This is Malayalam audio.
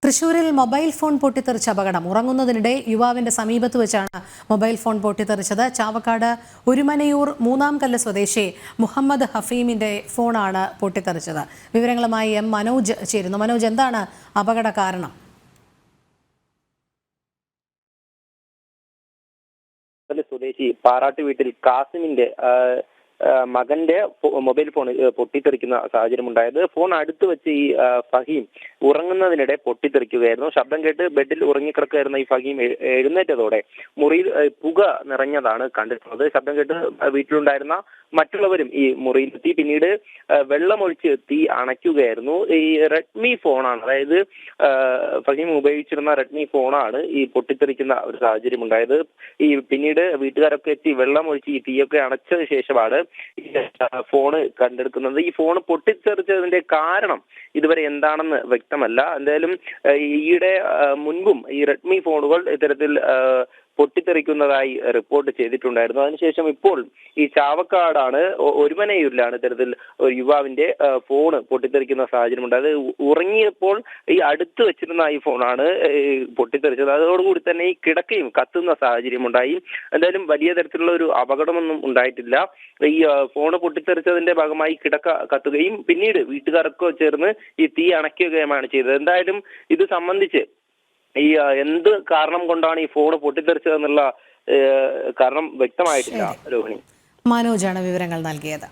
തൃശൂരിൽ മൊബൈൽ ഫോൺ പൊട്ടിത്തെറിച്ച അപകടം. ഉറങ്ങുന്നതിനിടെ യുവാവിന്റെ സമീപത്ത് വെച്ചാണ് മൊബൈൽ ഫോൺ പൊട്ടിത്തെറിച്ചത്. ചാവക്കാട് ഒരുമനയൂർ മൂന്നാംകല്ല് സ്വദേശി മുഹമ്മദ് ഹഫീമിന്റെ ഫോണാണ് പൊട്ടിത്തെറിച്ചത്. വിവരങ്ങളുമായി എം മനോജ് ചേരുന്നു. മനോജ്, എന്താണ് അപകട കാരണം? സ്വദേശി പാറാട്ട് വീട്ടിൽ കാസിമിന്റെ മകന്റെ മൊബൈൽ ഫോൺ പൊട്ടിത്തെറിക്കുന്ന സാഹചര്യം ഉണ്ടായത്. ഫോൺ അടുത്ത് വെച്ച് ഈ ഫഹീം ഉറങ്ങുന്നതിനിടെ പൊട്ടിത്തെറിക്കുകയായിരുന്നു. ശബ്ദം കേട്ട് ബെഡിൽ ഉറങ്ങിക്കിടക്കുകയായിരുന്ന ഈ ഫഹീം എഴുന്നേറ്റതോടെ മുറിയിൽ പുക നിറഞ്ഞതാണ് കണ്ടിട്ടുള്ളത്. ശബ്ദം കേട്ട് വീട്ടിലുണ്ടായിരുന്ന മറ്റുള്ളവരും ഈ മുറിയിലെത്തി. പിന്നീട് വെള്ളമൊഴിച്ച് തീ അണയ്ക്കുകയായിരുന്നു. ഈ റെഡ്മി ഫോണാണ്, അതായത് ഫഹീം ഉപയോഗിച്ചിരുന്ന റെഡ്മി ഫോണാണ് ഈ പൊട്ടിത്തെറിക്കുന്ന ഒരു സാഹചര്യം ഉണ്ടായത്. ഈ പിന്നീട് വീട്ടുകാരൊക്കെ എത്തി വെള്ളമൊഴിച്ച് ഈ തീയൊക്കെ അണച്ചതിന് ശേഷമാണ് ഫോണ് കണ്ടെടുക്കുന്നത്. ഈ ഫോണ് പൊട്ടിത്തെറിച്ചതിന്റെ കാരണം ഇതുവരെ എന്താണെന്ന് വ്യക്തമല്ല. എന്തായാലും ഈയിടെ മുൻപും ഈ റെഡ്മി ഫോണുകൾ ഇത്തരത്തിൽ പൊട്ടിത്തെറിക്കുന്നതായി റിപ്പോർട്ട് ചെയ്തിട്ടുണ്ടായിരുന്നു. അതിനുശേഷം ഇപ്പോൾ ഈ ചാവക്കാടാണ് ഒരുമനയൂരിലാണ് ഇത്തരത്തിൽ ഒരു യുവാവിന്റെ ഫോണ് പൊട്ടിത്തെറിക്കുന്ന സാഹചര്യം ഉണ്ടായത്. ഉറങ്ങിയപ്പോൾ ഈ അടുത്ത് വെച്ചിരുന്ന ഈ ഫോണാണ് പൊട്ടിത്തെറിച്ചത്. അതോടുകൂടി തന്നെ ഈ കിടക്കയും കത്തുന്ന സാഹചര്യം ഉണ്ടായി. എന്തായാലും വലിയ തരത്തിലുള്ള ഒരു അപകടമൊന്നും ഉണ്ടായിട്ടില്ല. ഈ ഫോണ് പൊട്ടിത്തെറിച്ചതിന്റെ ഭാഗമായി കിടക്ക കത്തുകയും പിന്നീട് വീട്ടുകാരൊക്കെ ചേർന്ന് ഈ തീ അണയ്ക്കുകയുമാണ് ചെയ്തത്. എന്തായാലും ഇത് സംബന്ധിച്ച് ഈ എന്ത് കാരണം കൊണ്ടാണ് ഈ ഫോൺ പൊട്ടിത്തെറിച്ചതെന്നുള്ള കാരണം വ്യക്തമായിട്ടില്ല. രോഹിണി, മനോജാണ് വിവരങ്ങൾ നൽകിയത്.